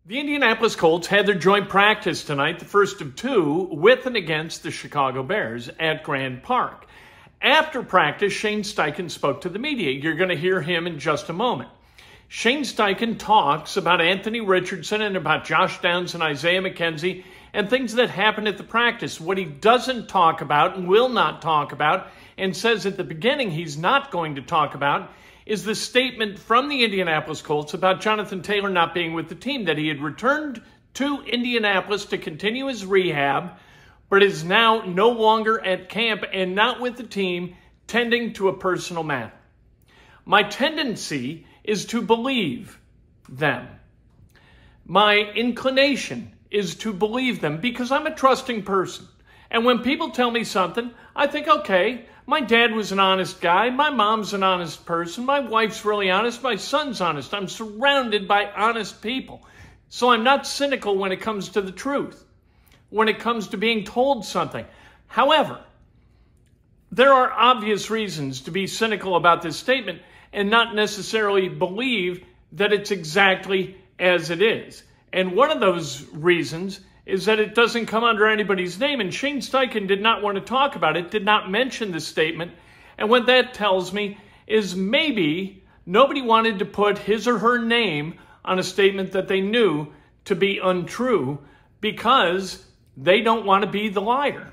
The Indianapolis Colts had their joint practice tonight, the first of two, with and against the Chicago Bears at Grand Park. After practice, Shane Steichen spoke to the media. You're going to hear him in just a moment. Shane Steichen talks about Anthony Richardson and about Josh Downs and Isaiah McKenzie and things that happened at the practice. What he doesn't talk about and will not talk about and says at the beginning he's not going to talk about is the statement from the Indianapolis Colts about Jonathan Taylor not being with the team, that he had returned to Indianapolis to continue his rehab, but is now no longer at camp and not with the team, tending to a personal matter. My tendency is to believe them. My inclination is to believe them because I'm a trusting person. And when people tell me something, I think, okay, my dad was an honest guy. My mom's an honest person. My wife's really honest. My son's honest. I'm surrounded by honest people. So I'm not cynical when it comes to the truth, when it comes to being told something. However, there are obvious reasons to be cynical about this statement and not necessarily believe that it's exactly as it is. And one of those reasons is that it doesn't come under anybody's name, and Shane Steichen did not want to talk about it, did not mention the statement, and what that tells me is maybe nobody wanted to put his or her name on a statement that they knew to be untrue because they don't want to be the liar.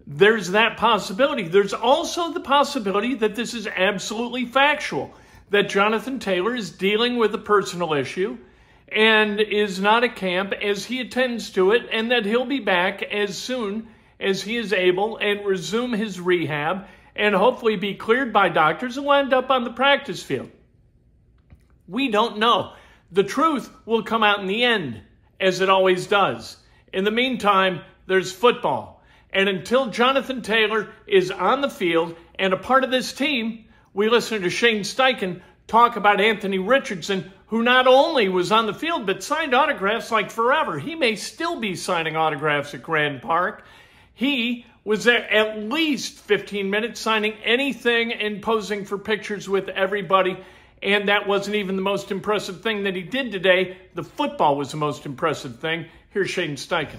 There's that possibility. There's also the possibility that this is absolutely factual, that Jonathan Taylor is dealing with a personal issue and is not at camp as he attends to it, and that he'll be back as soon as he is able and resume his rehab and hopefully be cleared by doctors and wind up on the practice field. We don't know. The truth will come out in the end, as it always does. In the meantime, there's football. And until Jonathan Taylor is on the field and a part of this team, we listen to Shane Steichen talk about Anthony Richardson, who not only was on the field, but signed autographs like forever. He may still be signing autographs at Grand Park. He was there at least 15 minutes signing anything and posing for pictures with everybody. And that wasn't even the most impressive thing that he did today. The football was the most impressive thing. Here's Shane Steichen.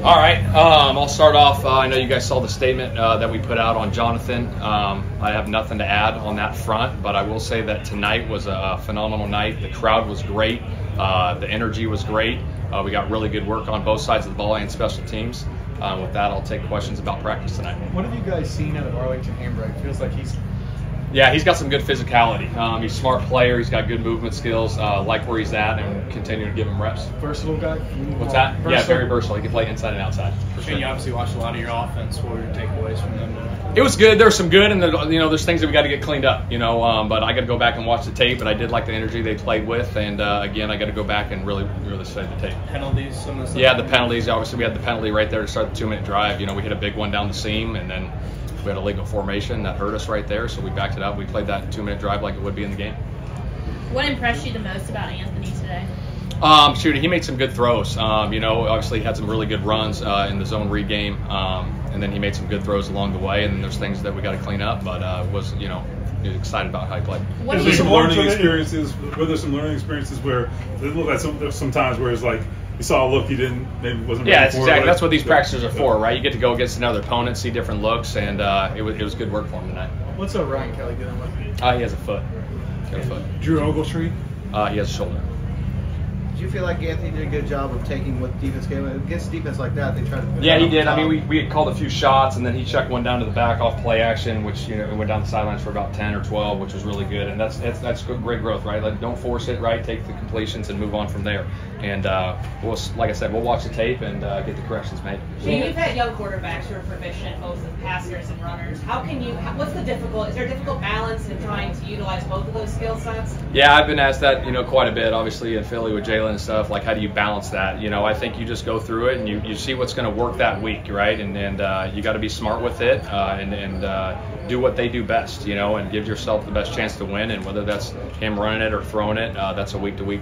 All right, I'll start off. I know you guys saw the statement that we put out on Jonathan. I have nothing to add on that front, but I will say that tonight was a phenomenal night. The crowd was great. The energy was great. We got really good work on both sides of the ball and special teams. With that, I'll take questions about practice tonight. What have you guys seen out of Arlington Hambright? Feels like he's got some good physicality. He's a smart player. He's got good movement skills. Like where he's at, and continue to give him reps. Versatile guy? What's that? Versatile? Yeah, very versatile. He can play inside and outside. For sure. And you obviously watched a lot of your offense. What were your takeaways from them tonight? It was good. There's some good, and there's things that we got to get cleaned up. But I got to go back and watch the tape. But I did like the energy they played with, and again, I got to go back and really study the tape. Penalties, some of the stuff. Yeah, the penalties. Obviously, we had the penalty right there to start the 2-minute drive. We hit a big one down the seam, and then we had a legal formation that hurt us right there, so we backed it up. We played that 2-minute drive like it would be in the game. What impressed you the most about Anthony today? He made some good throws. Obviously he had some really good runs in the zone read game, and then he made some good throws along the way. And then there's things that we got to clean up, but was excited about how he played. Were there some learning experiences where it looked like sometimes where it's like you saw a look he maybe wasn't ready for? Yeah, exactly. That's what these practices are for, right? You get to go against another opponent, see different looks, and it was good work for him tonight. What's Ryan Kelly doing with you? He has a foot. Drew Ogletree? He has a shoulder. Do you feel like Anthony did a good job of taking what defense gave him? Against defense like that, they try to put Yeah, he did. I mean, we had called a few shots, and then he checked one down to the back off play action, which went down the sidelines for about 10 or 12, which was really good. And that's great growth, right? Like, don't force it, right? Take the completions and move on from there. And like I said, we'll watch the tape and get the corrections made. You've had young quarterbacks who are proficient both as passers and runners. Is there a difficult balance in trying to utilize both of those skill sets? Yeah, I've been asked that, quite a bit, obviously in Philly with Jalen and stuff. Like, how do you balance that? I think you just go through it and you see what's going to work that week, right? And you got to be smart with it and do what they do best, and give yourself the best chance to win. And whether that's him running it or throwing it, that's a week-to-week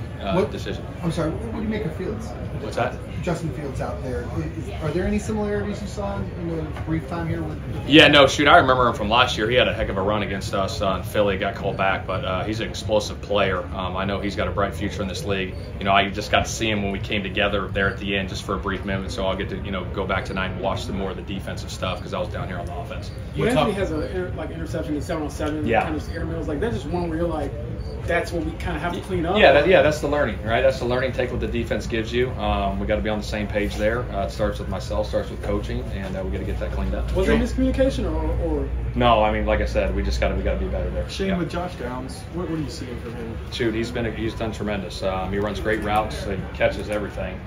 decision. I'm sorry, what do you make of Fields? What's that? Justin Fields out there. Are there any similarities you saw in the brief time here with Yeah, no, shoot, I remember him from last year. He had a heck of a run against us in Philly, got called back, but he's an explosive player. I know he's got a bright future in this league. I just got to see him when we came together there at the end just for a brief moment. So I'll get to, go back tonight and watch some more of the defensive stuff because I was down here on the offense. When Anthony has an interception in 7-on-7, Yeah. kind of air middles, like that's just one where you're like, that's what we kind of have to clean up. Yeah, that's the learning, right? That's the learning. Take what the defense gives you. We got to be on the same page there. It starts with myself, starts with coaching, and we got to get that cleaned up. Was it miscommunication or? No, I mean, like I said, we got to be better there. Shane, Yeah. with Josh Downs, what are you seeing from him? Shoot, he's done tremendous. He runs great routes and catches everything.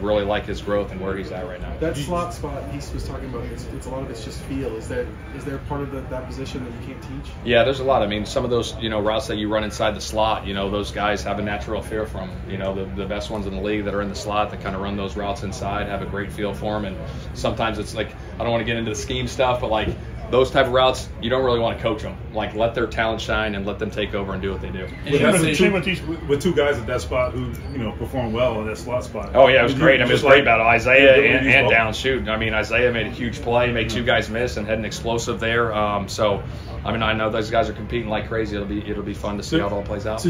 Really like his growth and where he's at right now. That slot spot he was talking about, it's a lot of it's just feel. Is there part of that position that you can't teach? Yeah, there's a lot. I mean, some of those routes that you run inside the slot, those guys have a natural feel for them. The best ones in the league that are in the slot that kind of run those routes inside have a great feel for them. And sometimes it's like, I don't want to get into the scheme stuff, but like those type of routes, you don't really want to coach them. Like, let their talent shine and let them take over and do what they do. With two guys at that spot who perform well in that slot spot. Oh yeah, it was great. I mean, it was great battle. Isaiah and well. down. Shoot, I mean, Isaiah made a huge play, made two guys miss, and had an explosive there. So, I mean, I know those guys are competing like crazy. It'll be fun to see how it all plays out. So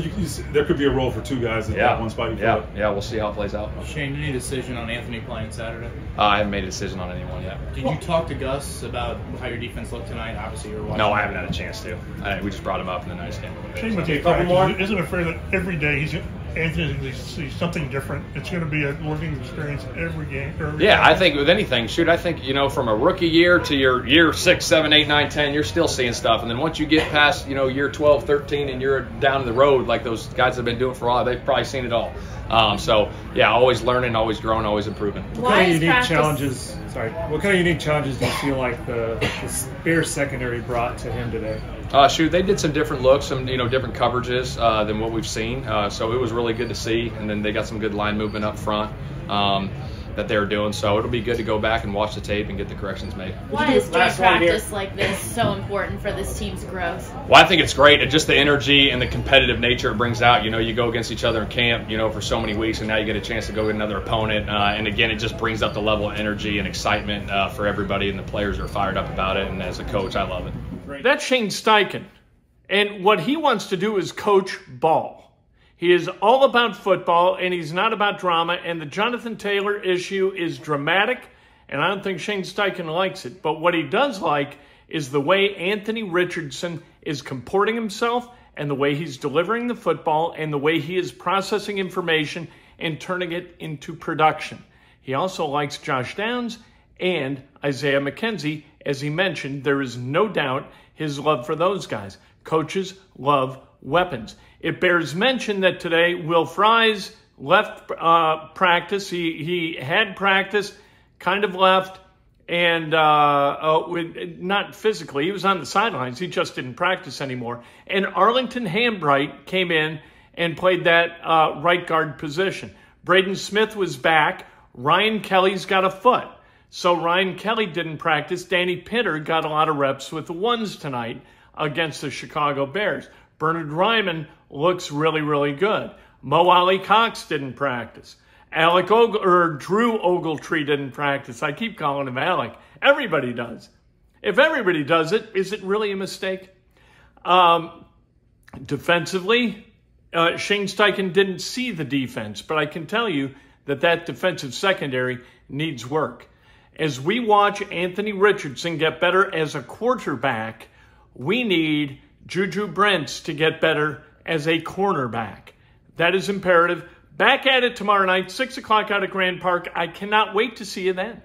there could be a role for two guys at that one spot. Yeah, we'll see how it plays out. Shane, any decision on Anthony playing Saturday? I haven't made a decision on anyone yet. Did you talk to Gus about how your defense looked tonight? Obviously, you were watching. No, I haven't had a chance to. We just brought him up in the nice game. Same with the practice. Isn't it fair that every day Anthony's going to see something different? It's going to be a learning experience every game. Yeah, I think with anything, I think, from a rookie year to your year 6, 7, 8, 9, 10, you're still seeing stuff. And then once you get past, year 12, 13, and you're down the road, like those guys have been doing for a while, they've probably seen it all. So, yeah, always learning, always growing, always improving. What kind of unique challenges do you feel like the Bears secondary brought to him today? They did some different looks, some different coverages than what we've seen. So it was really good to see. And then they got some good line movement up front that they were doing. So it'll be good to go back and watch the tape and get the corrections made. Why is joint practice like this so important for this team's growth? Well, I think it's great. Just the energy and the competitive nature it brings out. You go against each other in camp, for so many weeks, and now you get a chance to go get another opponent. And again, it just brings up the level of energy and excitement for everybody, and the players are fired up about it. And as a coach, I love it. That's Shane Steichen. And what he wants to do is coach ball. He is all about football, and he's not about drama. And the Jonathan Taylor issue is dramatic, and I don't think Shane Steichen likes it. But what he does like is the way Anthony Richardson is comporting himself and the way he's delivering the football and the way he is processing information and turning it into production. He also likes Josh Downs and Isaiah McKenzie. As he mentioned, there is no doubt his love for those guys. Coaches love weapons. It bears mention that today Will Fries left practice. He had practice, kind of left, and not physically. He was on the sidelines. He just didn't practice anymore. And Arlington Hambright came in and played that right guard position. Braden Smith was back. Ryan Kelly's got a foot. So Ryan Kelly didn't practice. Danny Pinter got a lot of reps with the ones tonight against the Chicago Bears. Bernard Ryman looks really, really good. Mo Ali Cox didn't practice. Drew Ogletree didn't practice. I keep calling him Alec. Everybody does. If everybody does it, is it really a mistake? Defensively, Shane Steichen didn't see the defense, but I can tell you that defensive secondary needs work. As we watch Anthony Richardson get better as a quarterback, we need Juju Brents to get better as a cornerback. That is imperative. Back at it tomorrow night, 6 o'clock out at Grand Park. I cannot wait to see you then.